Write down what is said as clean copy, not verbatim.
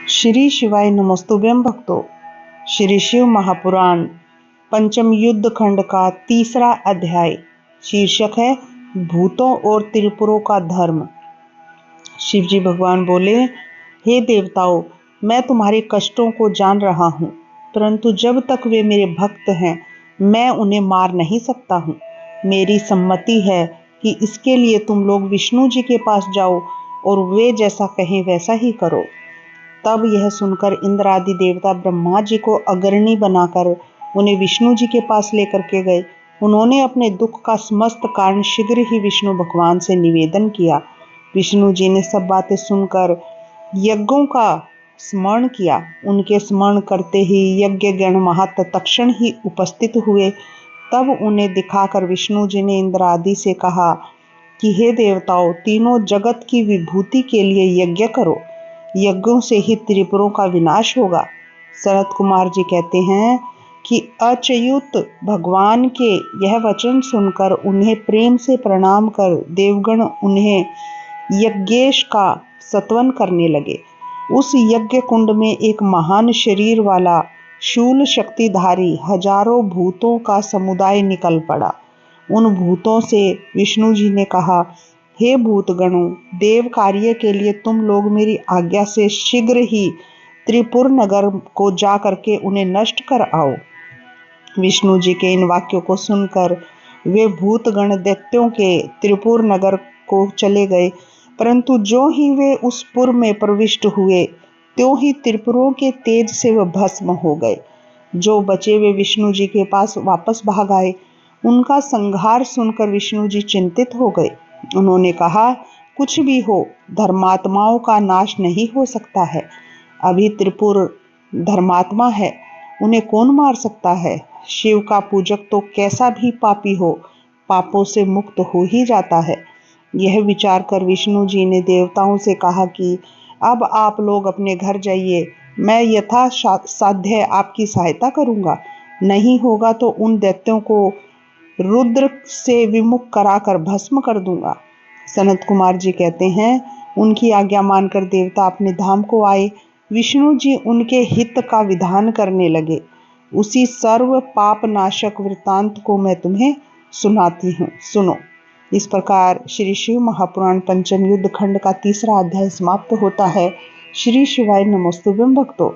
श्री शिवाय नमस्तुभ्यं भक्तों। श्री शिव महापुराण पंचम युद्ध खंड का तीसरा अध्याय शीर्षक है भूतों और त्रिपुरों का धर्म। शिवजी भगवान बोले, हे देवताओं, मैं तुम्हारे कष्टों को जान रहा हूँ, परंतु जब तक वे मेरे भक्त हैं मैं उन्हें मार नहीं सकता हूँ। मेरी सम्मति है कि इसके लिए तुम लोग विष्णु जी के पास जाओ और वे जैसा कहें वैसा ही करो। तब यह सुनकर इंद्र आदि देवता ब्रह्मा जी को अग्रणी बनाकर उन्हें विष्णु जी के पास लेकर के गए। उन्होंने अपने दुख का समस्त कारण शीघ्र ही विष्णु भगवान से निवेदन किया। विष्णु जी ने सब बातें सुनकर यज्ञों का स्मरण किया। उनके स्मरण करते ही यज्ञ गण महत तत्क्षण ही उपस्थित हुए। तब उन्हें दिखाकर विष्णु जी ने इंद्र आदि से कहा कि हे देवताओं, तीनों जगत की विभूति के लिए यज्ञ करो। यज्ञों से ही त्रिपुरों का विनाश होगा। शरत कुमार जी कहते हैं कि अच्युत भगवान के यह वचन सुनकर उन्हें प्रेम से प्रणाम कर देवगण उन्हें यज्ञेश का स्तवन करने लगे। उस यज्ञ कुंड में एक महान शरीर वाला शूल शक्तिधारी हजारों भूतों का समुदाय निकल पड़ा। उन भूतों से विष्णु जी ने कहा, हे भूतगणों, देव कार्य के लिए तुम लोग मेरी आज्ञा से शीघ्र ही त्रिपुर नगर को जा करके उन्हें नष्ट कर आओ। विष्णु जी के इन वाक्यों को सुनकर वे भूतगण दैत्यों के त्रिपुर नगर को चले गए, परंतु जो ही वे उस पुर में प्रविष्ट हुए त्यों ही त्रिपुरों के तेज से वे भस्म हो गए। जो बचे वे विष्णु जी के पास वापस भाग आए। उनका संहार सुनकर विष्णु जी चिंतित हो गए। उन्होंने कहा, कुछ भी हो, धर्मात्माओं का नाश नहीं हो सकता है। अभी त्रिपुर धर्मात्मा है, उन्हें कौन मार सकता है। शिव का पूजक तो कैसा भी पापी हो, पापों से मुक्त हो ही जाता है। यह विचार कर विष्णु जी ने देवताओं से कहा कि अब आप लोग अपने घर जाइए, मैं यथा साध्य आपकी सहायता करूंगा। नहीं होगा तो उन दैत्यों को रुद्र से विमुख कराकर भस्म कर दूंगा। सनत कुमार जी कहते हैं, उनकी आज्ञा मानकर देवता अपने धाम को आए। विष्णु जी उनके हित का विधान करने लगे। उसी सर्व पाप नाशक वृत्तांत को मैं तुम्हें सुनाती हूँ, सुनो। इस प्रकार श्री शिव महापुराण पंचम युद्ध खंड का तीसरा अध्याय समाप्त होता है। श्री शिवाय नमस्तुभ्यं भक्तों।